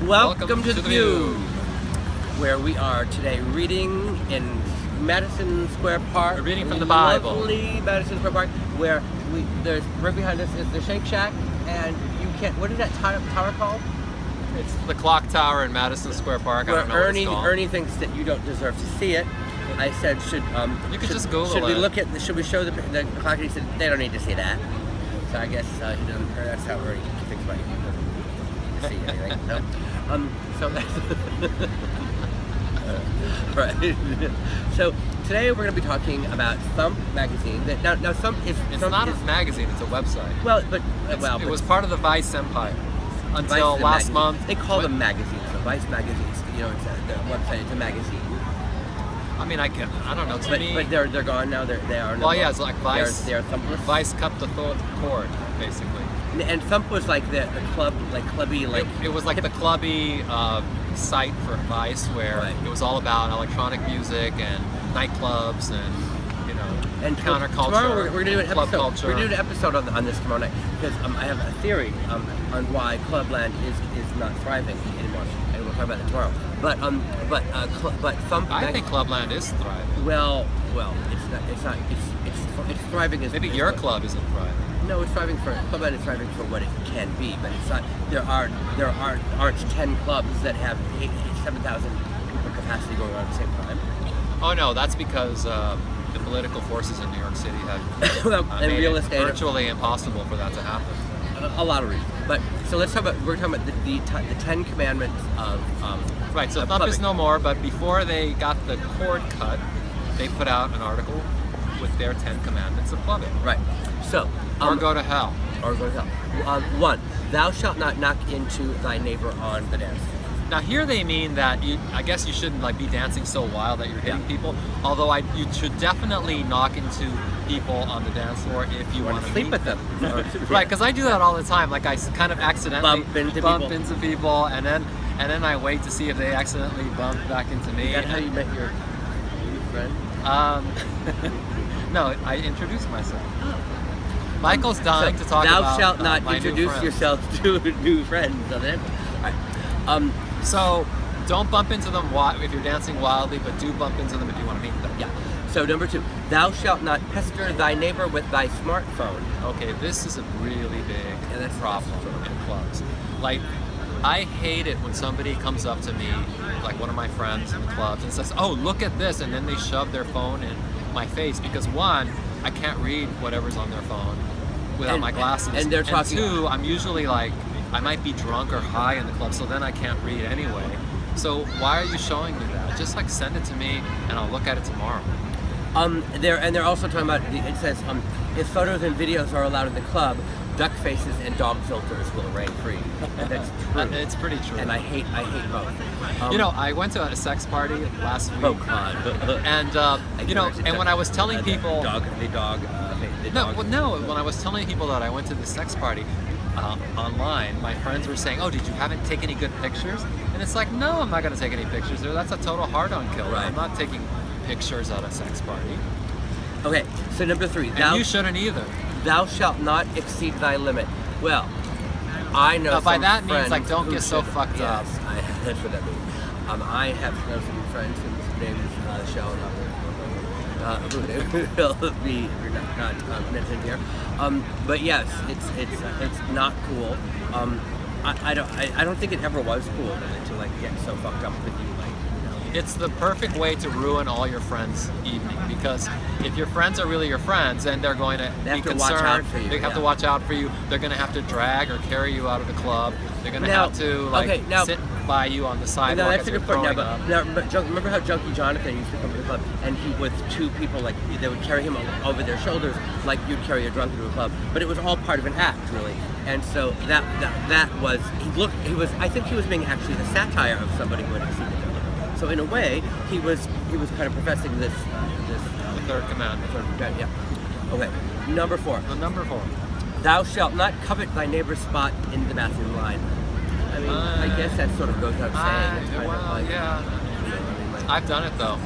Welcome to the Peeew, where we are today reading in Madison Square Park. We're reading from the Bible. Lovely Madison Square Park, where there's right behind us is the Shake Shack, and you can't. What is that tower called? It's the clock tower in Madison Square Park. Where I don't know what it's called. Ernie thinks that you don't deserve to see it. I said, should just Google should we it. look at? Should we show the clock? And he said they don't need to see that. So I guess he doesn't. That's how Ernie thinks about you. To see anything. So that's right. So today we're going to be talking about Thump magazine. Now Thump is not a magazine; it's a website. Well, but it was part of the Vice empire until last month. They call them magazines. So Vice magazines. You know, it's the website. It's a magazine. I mean, I don't know. To me, but they're gone now. They are. Well, yeah, it's like Vice. They're Thumpless. Vice cut the cord, basically. And Thump was like the club, like clubby, like it was like the clubby site for Vice, where it was all about electronic music and nightclubs and and counterculture. Tomorrow we're gonna do an episode. Culture. We're gonna do an episode on this tomorrow night because I have a theory on why Clubland is not thriving anymore, and we'll talk about it tomorrow. But Thump. I think Clubland is thriving. Well, it's not. It's thriving as maybe your club isn't thriving. No, it's thriving for Clubland is thriving for what it can be, but it's not. There aren't 10 clubs that have 7,000 people capacity going on at the same time. Oh no, that's because the political forces in New York City have and made real it estate virtually impossible for that to happen. A lot of reasons. But so we're talking about the 10 commandments of right. So of Thump clubbing. is no more, but before they got the cord cut, they put out an article with their 10 commandments of clubbing. Right. So or go to hell. Or go to hell. 1. Thou shalt not knock into thy neighbor on the dance floor. Now here they mean that I guess you shouldn't like be dancing so wild that you're hitting people. Although you should definitely knock into people on the dance floor if you want to sleep with them. Right, because I do that all the time. Like I kind of accidentally bump into people, and then I wait to see if they accidentally bump back into me. Is that how you met your friend? No, I introduced myself. Michael's dying to talk thou about. Thou shalt not my introduce yourself to new friends. Right. So don't bump into them if you're dancing wildly, but do bump into them if you want to meet them. Yeah. So number 2, thou shalt not pester thy neighbor with thy smartphone. Okay, this is a really big problem in clubs. Like, I hate it when somebody comes up to me, like one of my friends in the clubs, and says, "Oh, look at this," and then they shove their phone in my face because 1, I can't read whatever's on their phone without my glasses, and they're talking. And 2, I'm usually like, I might be drunk or high in the club, so then I can't read anyway. So why are you showing me that? Just like send it to me, and I'll look at it tomorrow. They're also talking about. It says if photos and videos are allowed in the club, duck faces and dog filters will reign free. And that's true. It's pretty true. And I hate both. I went to a sex party last week. Oh God. And and when I was telling people, when I was telling people that I went to the sex party online, my friends were saying, "Oh, did you haven't take any good pictures?" And it's like, no, I'm not going to take any pictures there. That's a total hard-on kill. Right. I'm not taking pictures at a sex party. Okay, so number 3, and you shouldn't either. Thou shalt not exceed thy limit. Well, I know. By that means like don't get so fucked up. Yes, that's what that means. I have known some friends whose names shall not be not mentioned here. But yes, it's not cool. I don't think it ever was cool to like get so fucked up with you. It's the perfect way to ruin all your friends' evening, because if your friends are really your friends, then they're going to be concerned. Watch out for you. They have to watch out for you. They're going to have to drag or carry you out of the club. They're going to have to sit by you on the sidewalk. That's a good point. But remember how Junkie Jonathan used to come to the club, and he with 2 people, like they would carry him over their shoulders, like you'd carry a drunk into a club. But it was all part of an act, really. And so that was I think he was being actually the satire of somebody who had exceeded their limit. So in a way, he was kind of professing this the third commandment. Yeah. Okay. Number 4. Number 4. Thou shalt not covet thy neighbor's spot in the bathroom line. I mean, I guess that sort of goes without saying. It's kind of like, yeah. I've done it though.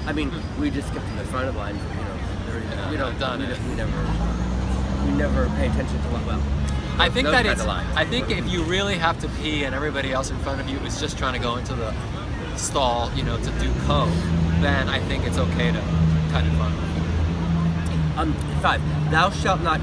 I mean, we just skip to the front of the line. We never pay attention to what. Well, I think those that kind it's. of lines. I think if you really have to pee and everybody else in front of you is just trying to go into the stall, you know, to do coke, then I think it's okay to cut in front of them. 5. Thou shalt not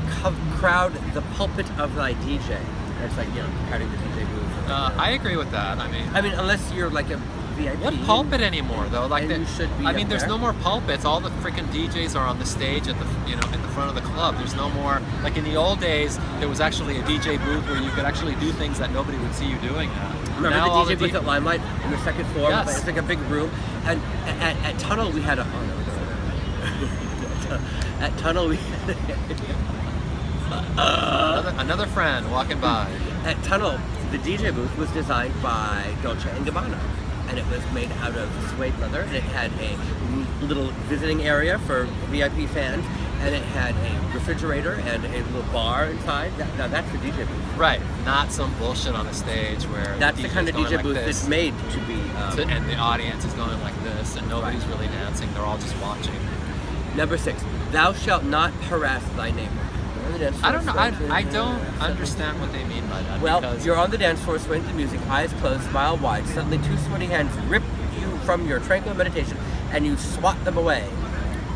crowd the pulpit of thy DJ. That's like, you know, crowding the DJ booth. I agree with that. I mean, unless you're like a VIP. What pulpit anymore though? Like you should be. I mean, there's there. no more pulpits. All the freaking DJs are on the stage at the at the front of the club. There's no more. Like in the old days, there was actually a DJ booth where you could actually do things that nobody would see you doing now. Remember now the DJ booth at Limelight in the second floor? Yes. It's like a big room. And at Tunnel we had a. At Tunnel we had another friend walking by. At Tunnel, the DJ booth was designed by Dolce & Gabbana, and it was made out of suede leather, and it had a little visiting area for VIP fans, and it had a refrigerator and a little bar inside. Now that's the DJ booth. Right, not some bullshit on a stage where that's the kind of DJ booth that's made to be. And the audience is going like this, and nobody's really dancing. They're all just watching. Number 6, thou shalt not harass thy neighbor. I don't know. I don't understand what they mean by that. Well, you're on the dance floor, swaying to the music, eyes closed, smile wide. Suddenly, 2 sweaty hands rip you from your tranquil meditation, and you swat them away.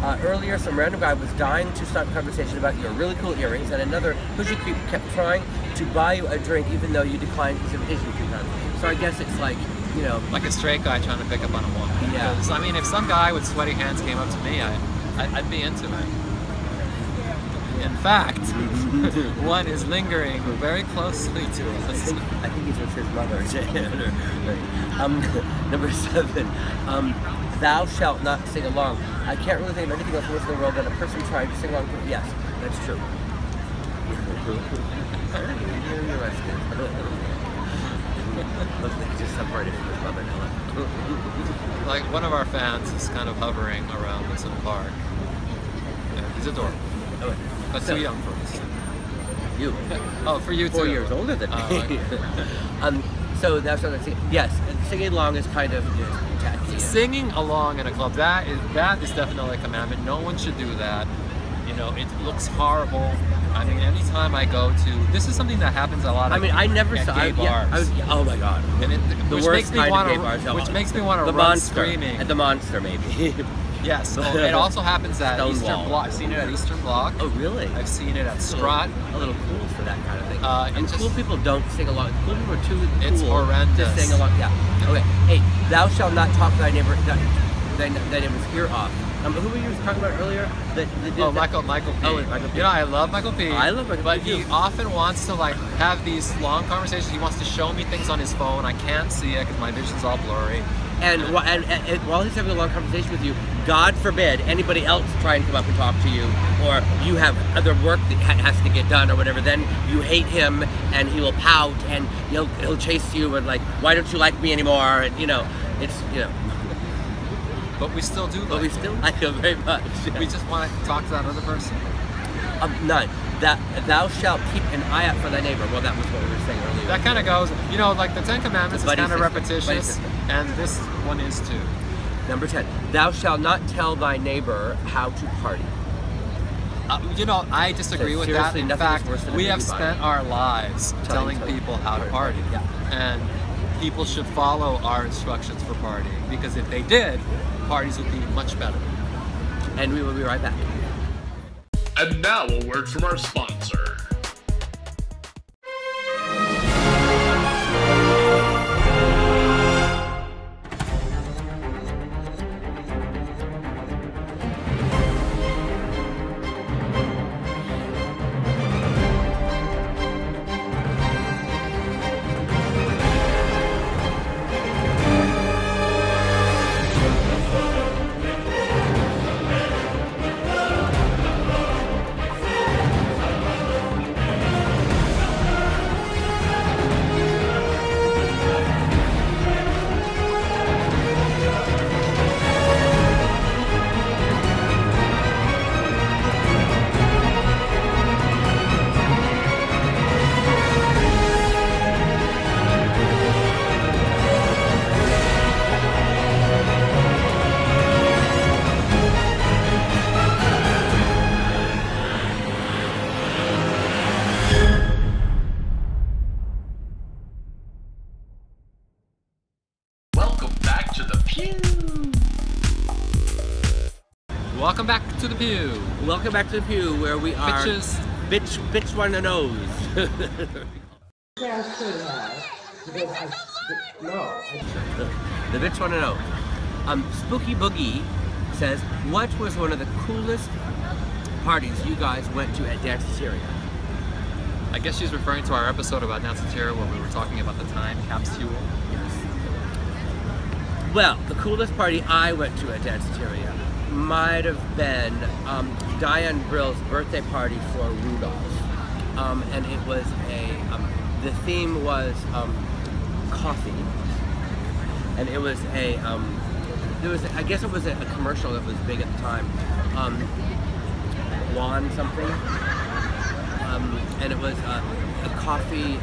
Earlier, some random guy was dying to start a conversation about your really cool earrings, and another pushy creep kept trying to buy you a drink, even though you declined his invitation a few times. So I guess it's like, you know, like a straight guy trying to pick up on a woman. Yeah. Because, I mean, if some guy with sweaty hands came up to me, I'd be into it. In fact, one is lingering very closely to us. I think he's with his mother. Number 7, thou shalt not sing along. I can't really think of anything else worse in the world than a person trying to sing along. Yes, that's true. Looks like he just separated from his mother now. Like one of our fans is kind of hovering around us in the park. Yeah, he's adorable. Oh, but too young for us. You. Oh, for you too. 4 years older than me. Okay. So that's what I'm saying. Yes, singing along is kind of taxi. Singing along in a club, that is definitely a commandment. No one should do that. You know, it looks horrible. I mean, anytime I go to, this is something that happens a lot. I mean, I never at saw gay bars. Oh my god! And the worst kind of gay bars. Which makes me want to the run monster, screaming. At the Monster, maybe. Yes. So it also happens at Stonewall. Eastern Bloc. I've seen it at Eastern Bloc. Oh really? I've seen it at Skroddleface. A little cool for that kind of thing. And cool people don't sing along. Cool people are too cool It's horrendous. to sing along. Yeah. Okay. Hey, thou shalt not talk thy neighbor's ear off. Who were you talking about earlier? Michael P. Oh, Michael P. You know, I love Michael P. I love Michael But P. he often wants to like have these long conversations. He wants to show me things on his phone. I can't see it because my vision's all blurry. And while he's having a long conversation with you, God forbid anybody else try and come up and talk to you, or you have other work that has to get done or whatever, then you hate him and he will pout and he'll chase you and like, why don't you like me anymore? And it's. But we still do. But we still like him very much. We just want to talk to that other person. 9. Thou shalt keep an eye out for thy neighbor. Well, that was what we were saying earlier. That kind of goes, like the 10 Commandments is kind of repetitious, and this one is too. Number 10. Thou shalt not tell thy neighbor how to party. I disagree with that. In fact, we have spent our lives telling people how to party. Yeah. And people should follow our instructions for partying, because if they did, parties would be much better. And we will be right back. And now a word from our sponsor. Peew. Welcome back to the Peew, where we are Bitches. bitch one to nose. Yeah, I should have. Because The bitch one to know. Spooky Boogie says, what was one of the coolest parties you guys went to at Danceteria? I guess she's referring to our episode about Danceteria where we were talking about the time capsule. Well, the coolest party I went to at Danceteria might have been Diane Brill's birthday party for Rudolph. And it was the theme was coffee. And it was I guess it was a commercial that was big at the time. Juan something. And it was a coffee,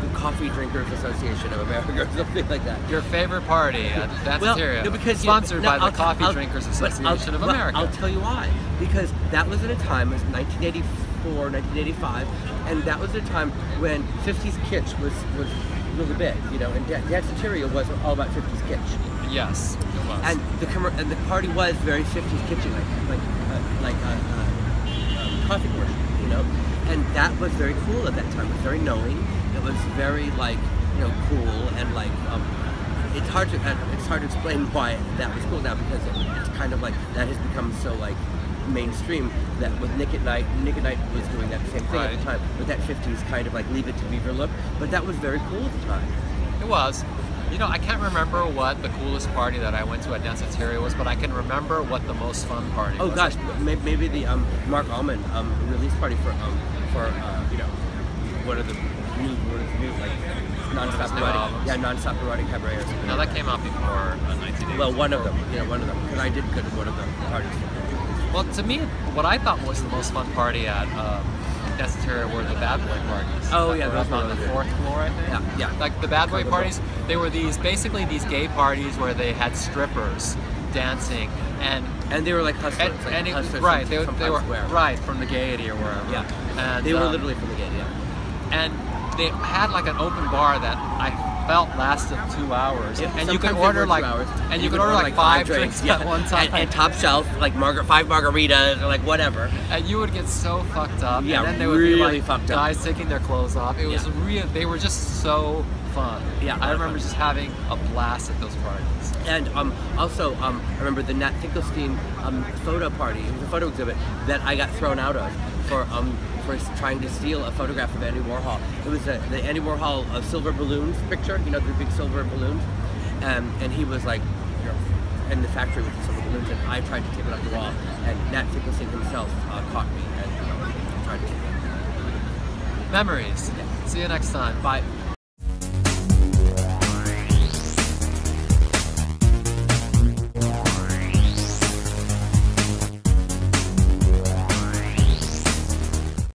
the Coffee Drinkers Association of America or something like that. Your favorite party at Danceteria, no, because sponsored by the Coffee Drinkers Association of America. I'll tell you why. Because that was at a time, it was 1984, 1985, and that was a time when 50s kitsch was really big, you know, and Danceteria was all about 50s kitsch. Yes, it was. And the party was very 50s kitschy, like coffee commercial, you know. And that was very cool at that time. It was very knowing. It was very cool and it's hard to explain why that was cool now, because it's kind of like that has become so mainstream that with Nick at Night was doing that same thing at the time with that 50s kind of Leave It to Beaver look. But that was very cool at the time. It was. You know, I can't remember what the coolest party that I went to at Danceteria was, but I can remember what the most fun party was. Oh gosh, maybe the Mark Allman release party for one of the new non-stop erotic cabaret or something. No, that came out before 1984. Well, one of them, because I did go to one of the parties. Well, to me, what I thought was the most fun party at Danceteria were the bad boy parties. Oh yeah, those were on the 4th floor, I think. Yeah. Like the bad boy parties, they were basically these gay parties where they had strippers dancing and they were like hustlers, hustlers right? They were Square. Right from the Gaiety or wherever. Yeah, and they were literally from the Gaiety. Yeah. And they had an open bar that I felt lasted 2 hours, and you could order you could order 5 drinks at one time, and top shelf 5 margaritas or whatever, and you would get so fucked up. Yeah, and then they would really be fucked up. Guys taking their clothes off. It was real. They were just so fun. Yeah, I remember just having a blast at those parties. And also I remember the Nat Finkelstein photo party. It was a photo exhibit that I got thrown out of for trying to steal a photograph of Andy Warhol. It was the Andy Warhol silver balloons picture, the big silver balloons, and he was in the factory with the silver balloons, and I tried to take it off the wall, and Nat Finkelstein himself caught me and tried to take it. Memories. Yeah. See you next time. Bye.